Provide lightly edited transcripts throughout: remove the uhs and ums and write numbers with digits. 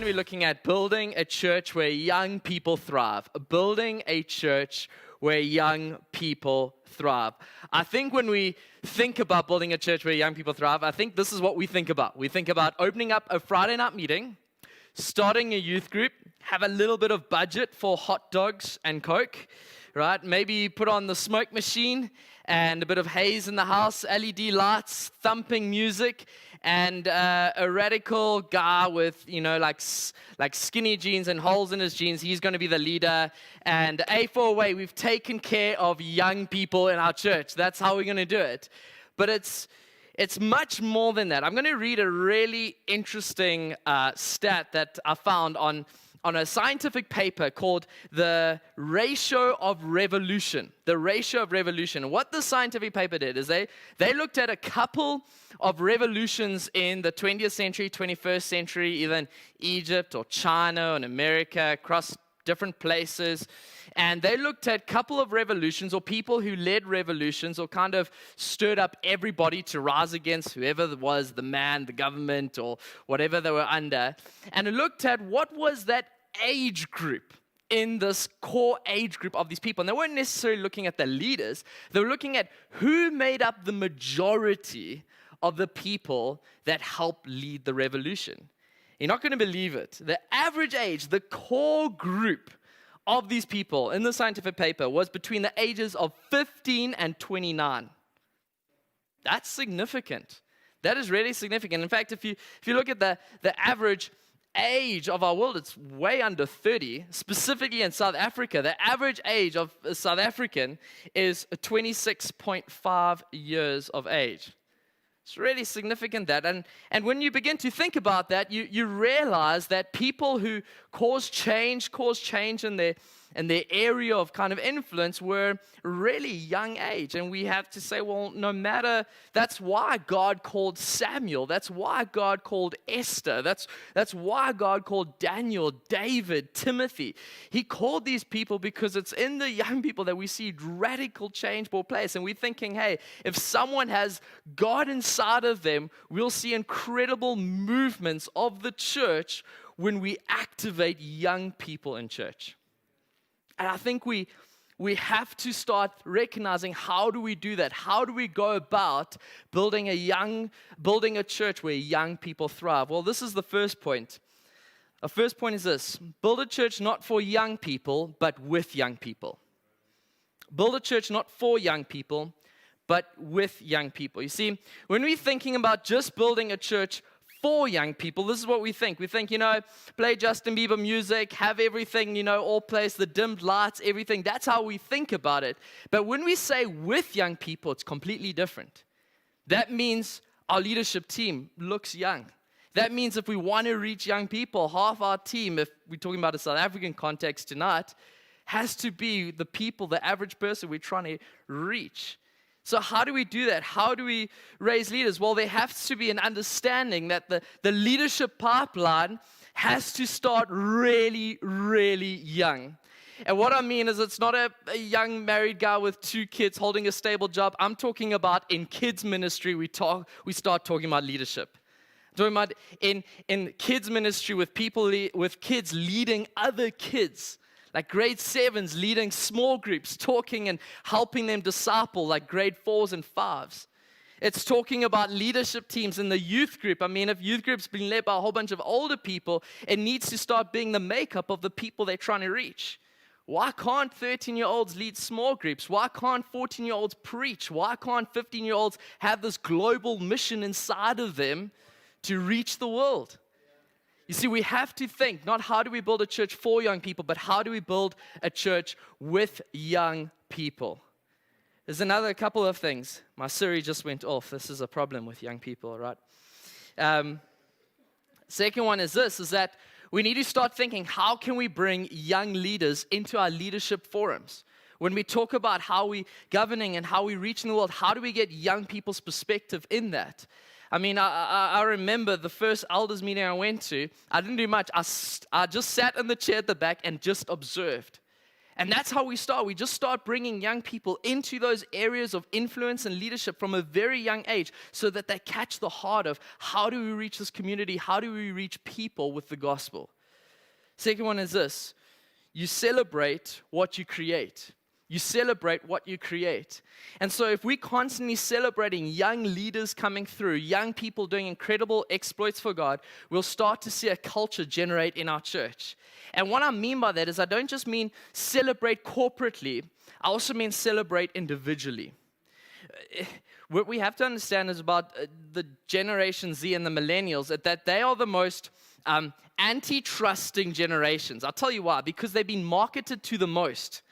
going to be looking at building a church where young people thrive. Building a church where young people thrive. I think when we think about building a church where young people thrive, I think this is what we think about. We think about opening up a Friday night meeting, starting a youth group, have a little bit of budget for hot dogs and Coke, right? Maybe put on the smoke machine and a bit of haze in the house, LED lights, thumping music, and a radical guy with, like skinny jeans and holes in his jeans. He's going to be the leader. And A4 we've taken care of young people in our church. That's how we're going to do it. But it's much more than that. I'm going to read a really interesting stat that I found on a scientific paper called The Ratio of Revolution. The Ratio of Revolution. What the scientific paper did is they looked at a couple of revolutions in the 20th century, 21st century, even Egypt or China and America, across different places. And they looked at a couple of revolutions or people who led revolutions or kind of stirred up everybody to rise against whoever was the man, the government, or whatever they were under. And it looked at what was that age group in this core age group of these people. And they weren't necessarily looking at the leaders. They were looking at who made up the majority of the people that helped lead the revolution. You're not going to believe it. The average age, the core group of these people in the scientific paper was between the ages of 15 and 29. That's significant. That is really significant. In fact, if you look at the average age of our world, it's way under 30. Specifically in South Africa, the average age of a South African is 26.5 years of age. It's really significant that. And when you begin to think about that, you realize that people who cause change in their area of kind of influence were really young age. And we have to say, well, no matter, that's why God called Samuel. That's why God called Esther. That's why God called Daniel, David, Timothy. He called these people because it's in the young people that we see radical change take place. And we're thinking, hey, if someone has God inside of them, we'll see incredible movements of the church when we activate young people in church. And I think we have to start recognizing, how do we do that? How do we go about building a church where young people thrive? Well, this is the first point. The first point is this: build a church not for young people, but with young people. Build a church not for young people, but with young people. You see, when we're thinking about just building a church for young people, this is what we think. We think, play Justin Bieber music, have everything, all place, the dimmed lights, everything. That's how we think about it. But when we say with young people, it's completely different. That means our leadership team looks young. That means if we want to reach young people, half our team, if we're talking about a South African context tonight, has to be the people, the average person we're trying to reach. So how do we do that? How do we raise leaders? Well, there has to be an understanding that the leadership pipeline has to start really, really young. And what I mean is, it's not a young married guy with 2 kids holding a stable job. I'm talking about in kids ministry, we start talking about leadership. I'm talking about in kids ministry with people, with kids leading other kids. Like grade 7s leading small groups, talking and helping them disciple, like grade 4s and 5s. It's talking about leadership teams in the youth group. I mean, if youth group's been led by a whole bunch of older people, it needs to start being the makeup of the people they're trying to reach. Why can't 13-year-olds lead small groups? Why can't 14-year-olds preach? Why can't 15-year-olds have this global mission inside of them to reach the world? You see, we have to think, not how do we build a church for young people, but how do we build a church with young people? There's another couple of things. My Siri just went off. This is a problem with young people, right? Second one is this, is that we need to start thinking, how can we bring young leaders into our leadership forums? When we talk about how we governing and how we reach in the world, how do we get young people's perspective in that? I mean, I remember the first elders meeting I went to, I didn't do much. I just sat in the chair at the back and just observed. And that's how we start. We just start bringing young people into those areas of influence and leadership from a very young age so that they catch the heart of how do we reach this community? How do we reach people with the gospel? Second one is this. You celebrate what you create. You celebrate what you create. And so if we're constantly celebrating young leaders coming through, young people doing incredible exploits for God, we'll start to see a culture generate in our church. And what I mean by that is I don't just mean celebrate corporately, I also mean celebrate individually. What we have to understand is about the Generation Z and the millennials, that they are the most anti-trusting generations. I'll tell you why, because they've been marketed to the most.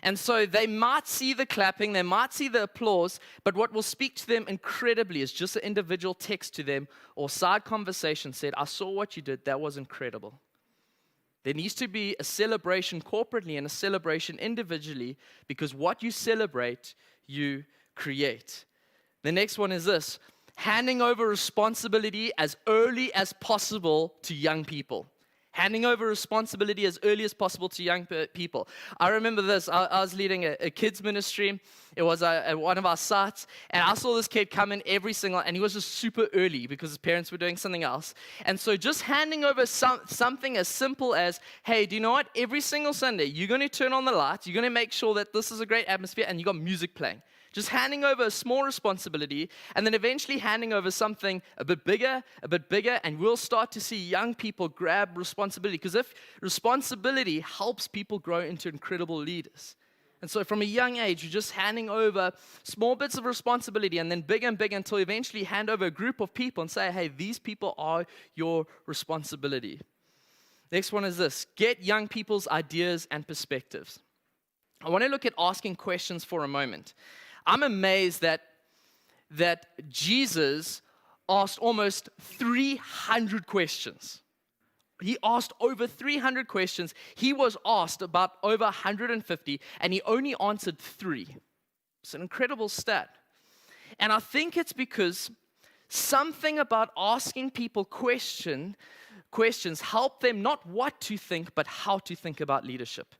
And so they might see the clapping, they might see the applause, but what will speak to them incredibly is just an individual text to them or side conversation said, I saw what you did, that was incredible. There needs to be a celebration corporately and a celebration individually because what you celebrate, you create. The next one is this, handing over responsibility as early as possible to young people. Handing over responsibility as early as possible to young people. I remember this. I was leading a kids ministry. It was at one of our sites. And I saw this kid come in and he was just super early because his parents were doing something else. And so just handing over something as simple as, hey, do you know what? Every single Sunday, you're going to turn on the lights. You're going to make sure that this is a great atmosphere and you got music playing. Just handing over a small responsibility and then eventually handing over something a bit bigger, and we'll start to see young people grab responsibility. Because if responsibility helps people grow into incredible leaders. And so from a young age, you're just handing over small bits of responsibility and then bigger and bigger until you eventually hand over a group of people and say, hey, these people are your responsibility. Next one is this, get young people's ideas and perspectives. I want to look at asking questions for a moment. I'm amazed that Jesus asked almost 300 questions. He asked over 300 questions. He was asked about over 150, and he only answered 3. It's an incredible stat. And I think it's because something about asking people questions help them not what to think, but how to think about leadership.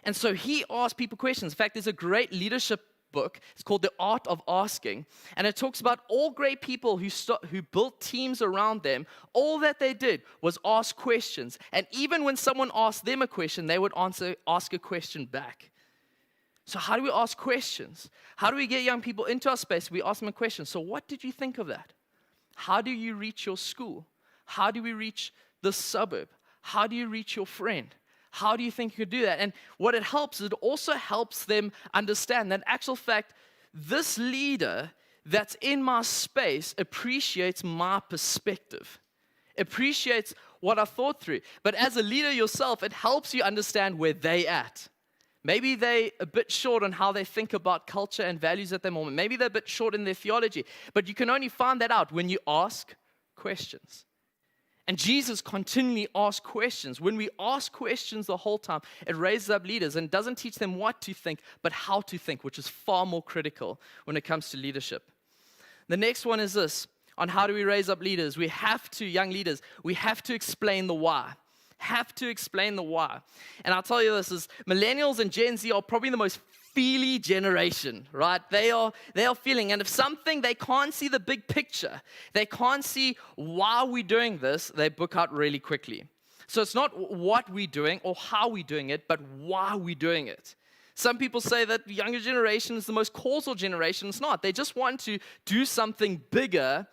And so he asked people questions. In fact, there's a great leadership book. It's called The Art of Asking. And it talks about all great people who built teams around them. All that they did was ask questions. And even when someone asked them a question, they would ask a question back. So how do we ask questions? How do we get young people into our space? We ask them a question. So what did you think of that? How do you reach your school? How do we reach the suburb? How do you reach your friend? How do you think you could do that? And what it helps is it also helps them understand that in actual fact, this leader that's in my space appreciates my perspective, appreciates what I thought through. But as a leader yourself, it helps you understand where they at. Maybe they're a bit short on how they think about culture and values at the moment. Maybe they're a bit short in their theology. But you can only find that out when you ask questions. And Jesus continually asks questions. When we ask questions the whole time, it raises up leaders and doesn't teach them what to think, but how to think, which is far more critical when it comes to leadership. The next one is this, on how do we raise up leaders? Young leaders, we have to explain the why. Have to explain the why. And I'll tell you this, is millennials and Gen Z are probably the most feely generation, right? They are feeling, and if something, they can't see the big picture, they can't see why we're doing this, they book out really quickly. So it's not what we're doing or how we're doing it, but why we're doing it. Some people say that the younger generation is the most causal generation. It's not. They just want to do something bigger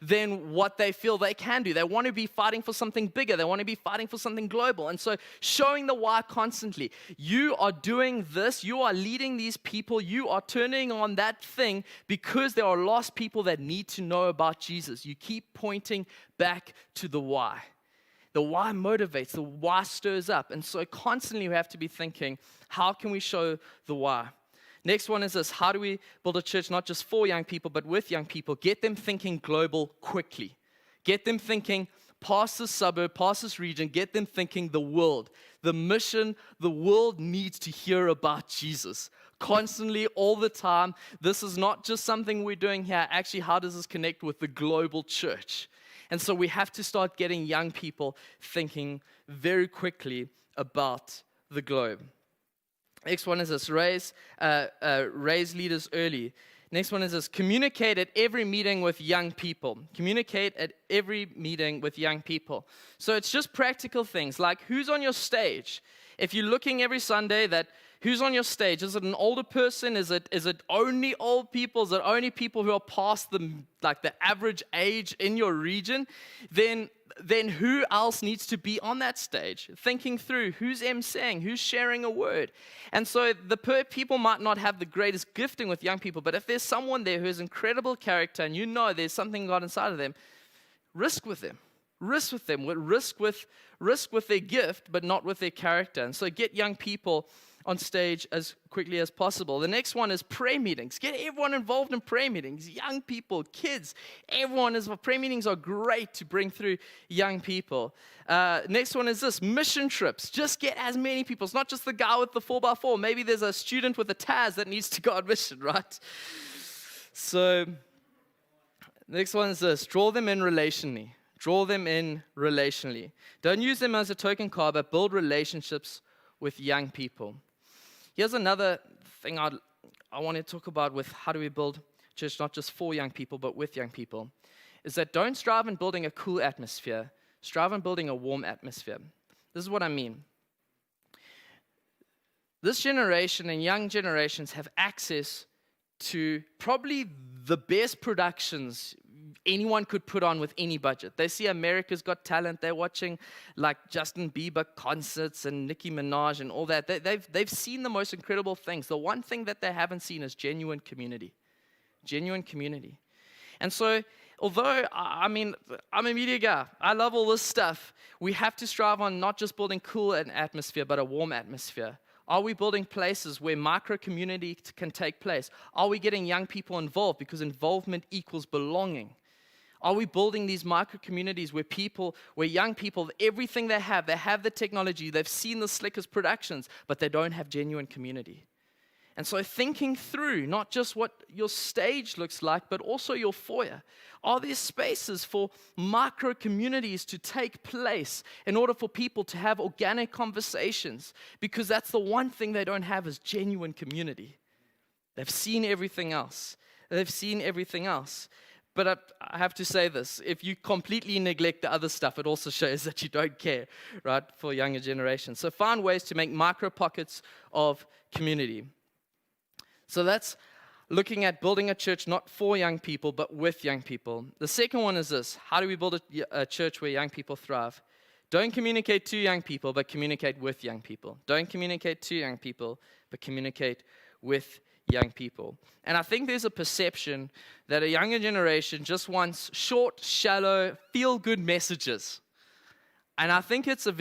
than what they feel they can do. They want to be fighting for something bigger. They want to be fighting for something global. And so showing the why constantly. You are doing this. You are leading these people. You are turning on that thing because there are lost people that need to know about Jesus. You keep pointing back to the why. The why motivates. The why stirs up. And so constantly we have to be thinking, how can we show the why? Next one is this, how do we build a church not just for young people, but with young people? Get them thinking global quickly. Get them thinking past this suburb, past this region. Get them thinking the world. The mission, the world needs to hear about Jesus. Constantly, all the time. This is not just something we're doing here. Actually, how does this connect with the global church? And so we have to start getting young people thinking very quickly about the globe. Next one is this, raise leaders early. Next one is this, communicate at every meeting with young people. Communicate at every meeting with young people. So it's just practical things like who's on your stage. If you're looking every Sunday that who's on your stage, is it an older person? Is it only old people? Is it only people who are past the average age in your region? Then who else needs to be on that stage? Thinking through who's emceeing, who's sharing a word. And so people might not have the greatest gifting with young people, but if there's someone there who has incredible character and you know there's something God inside of them, risk with them. Risk with their gift, but not with their character. And so get young people on stage as quickly as possible. The next one is prayer meetings. Get everyone involved in prayer meetings. Young people, kids, prayer meetings are great to bring through young people. Next one is this, mission trips. Just get as many people. It's not just the guy with the 4x4. Maybe there's a student with a Taz that needs to go on mission, right? So, next one is this, draw them in relationally. Draw them in relationally. Don't use them as a token card, but build relationships with young people. Here's another thing I want to talk about with how do we build church, not just for young people, but with young people, is that don't strive in building a cool atmosphere. Strive in building a warm atmosphere. This is what I mean. This generation and young generations have access to probably the best productions anyone could put on with any budget. They see America's Got Talent. They're watching like Justin Bieber concerts and Nicki Minaj and all that. They've seen the most incredible things. The one thing that they haven't seen is genuine community. Genuine community. And so, although, I'm a media guy. I love all this stuff. We have to strive on not just building cool an atmosphere, but a warm atmosphere. Are we building places where micro-community can take place? Are we getting young people involved? Because involvement equals belonging. Are we building these micro-communities where young people, everything they have the technology, they've seen the slickest productions, but they don't have genuine community? And so thinking through not just what your stage looks like, but also your foyer. Are there spaces for micro-communities to take place in order for people to have organic conversations? Because that's the one thing they don't have is genuine community. They've seen everything else. But I have to say this, if you completely neglect the other stuff, it also shows that you don't care, right, for younger generations. So find ways to make micro pockets of community. So that's looking at building a church not for young people, but with young people. The second one is this, how do we build a church where young people thrive? Don't communicate to young people, but communicate with young people. Don't communicate to young people, but communicate with young people. And I think there's a perception that a younger generation just wants short, shallow, feel-good messages. And I think it's a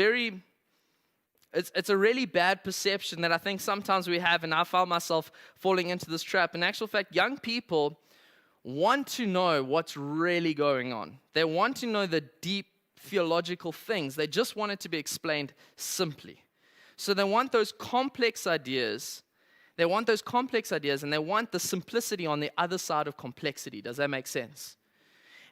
really bad perception that I think sometimes we have, and I found myself falling into this trap. In actual fact, young people want to know what's really going on. They want to know the deep theological things. They just want it to be explained simply. So they want those complex ideas. They want those complex ideas, and they want the simplicity on the other side of complexity. Does that make sense?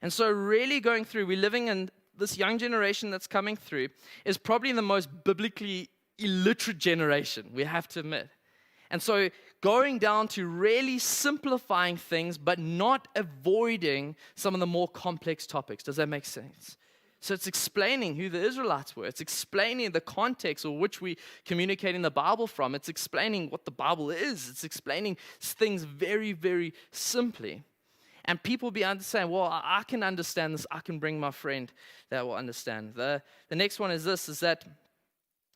And so really going through, we're living in this young generation that's coming through is probably the most biblically illiterate generation, we have to admit. And so going down to really simplifying things, but not avoiding some of the more complex topics. Does that make sense? So it's explaining who the Israelites were. It's explaining the context of which we communicating the Bible from. It's explaining what the Bible is. It's explaining things very, very simply. And people be understanding, well, I can understand this. I can bring my friend that will understand. The next one is this, is that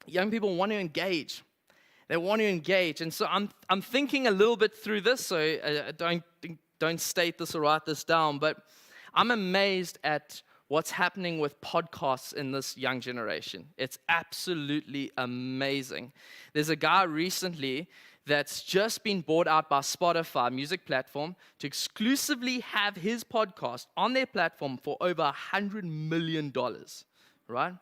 young people want to engage. They want to engage. And so I'm thinking a little bit through this, so don't state this or write this down, but I'm amazed at what's happening with podcasts in this young generation. It's absolutely amazing. There's a guy recently that's just been bought out by Spotify, music platform, to exclusively have his podcast on their platform for over $100 million, right?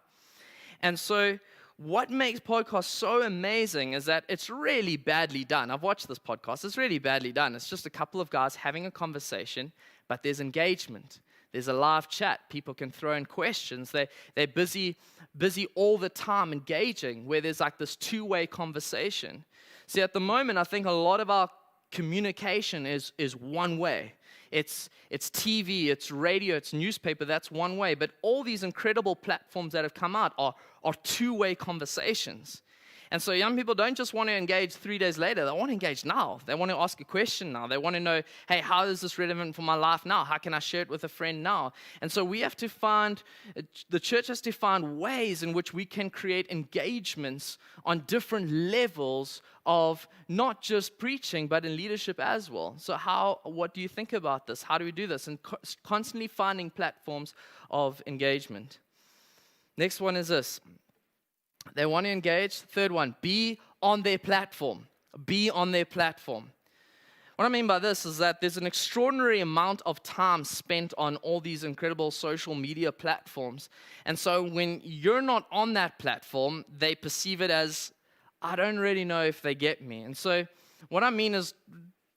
And so what makes podcasts so amazing is that it's really badly done. I've watched this podcast. It's really badly done. It's just a couple of guys having a conversation, but there's engagement. There's a live chat. People can throw in questions. They're busy all the time engaging, where there's like this two-way conversation. See, at the moment, I think a lot of our communication is one way. It's TV, it's radio, it's newspaper, that's one way. But all these incredible platforms that have come out are two-way conversations. And so young people don't just want to engage 3 days later. They want to engage now. They want to ask a question now. They want to know, hey, how is this relevant for my life now? How can I share it with a friend now? And so we have to the church has to find ways in which we can create engagements on different levels of not just preaching, but in leadership as well. So what do you think about this? How do we do this? And constantly finding platforms of engagement. Next one is this. They want to engage. Third one, be on their platform. Be on their platform. What I mean by this is that there's an extraordinary amount of time spent on all these incredible social media platforms. And so when you're not on that platform, they perceive it as, I don't really know if they get me. And so what I mean is,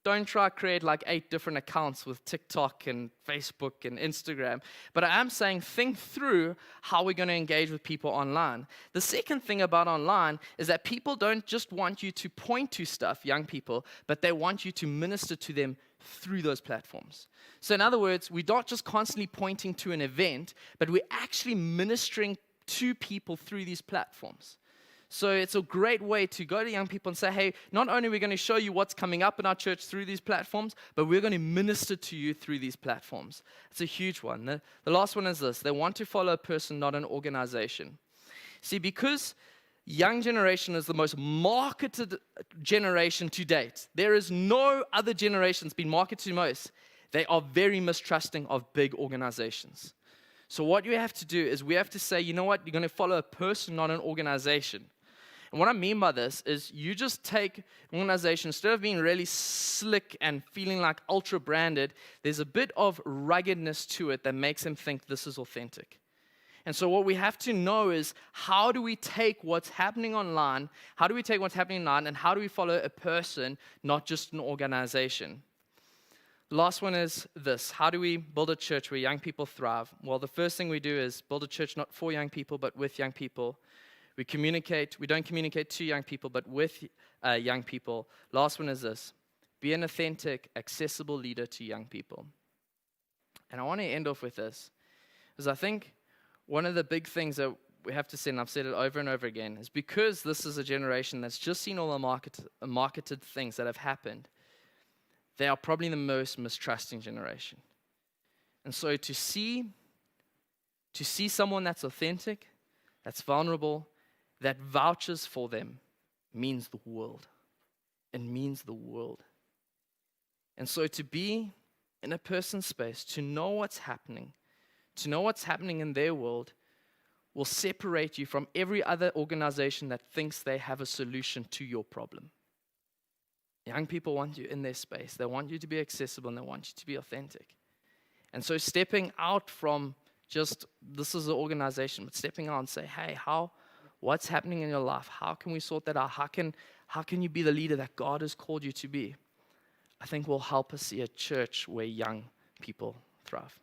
don't try to create like 8 different accounts with TikTok and Facebook and Instagram. But I am saying think through how we're going to engage with people online. The second thing about online is that people don't just want you to point to stuff, young people, but they want you to minister to them through those platforms. So in other words, we're not just constantly pointing to an event, but we're actually ministering to people through these platforms. So it's a great way to go to young people and say, hey, not only are we going to show you what's coming up in our church through these platforms, but we're going to minister to you through these platforms. It's a huge one. The last one is this. They want to follow a person, not an organization. See, because young generation is the most marketed generation to date, there is no other generation that's been marketed to most. They are very mistrusting of big organizations. So what you have to do is we have to say, you know what, you're going to follow a person, not an organization. And what I mean by this is you just take an organization, instead of being really slick and feeling like ultra branded, there's a bit of ruggedness to it that makes them think this is authentic. And so what we have to know is, how do we take what's happening online, and how do we follow a person, not just an organization? The last one is this. How do we build a church where young people thrive? Well, the first thing we do is build a church not for young people, but with young people. We don't communicate to young people, but with young people. Last one is this. Be an authentic, accessible leader to young people. And I want to end off with this, because I think one of the big things that we have to say, and I've said it over and over again, is because this is a generation that's just seen all the marketed things that have happened, they are probably the most mistrusting generation. And so to see someone that's authentic, that's vulnerable, that vouches for them, means the world. It means the world. And so to be in a person's space, to know what's happening in their world, will separate you from every other organization that thinks they have a solution to your problem. Young people want you in their space. They want you to be accessible, and they want you to be authentic. And so stepping out from just, this is an organization, but stepping out and say, hey, what's happening in your life? How can we sort that out? How can you be the leader that God has called you to be? I think will help us see a church where young people thrive.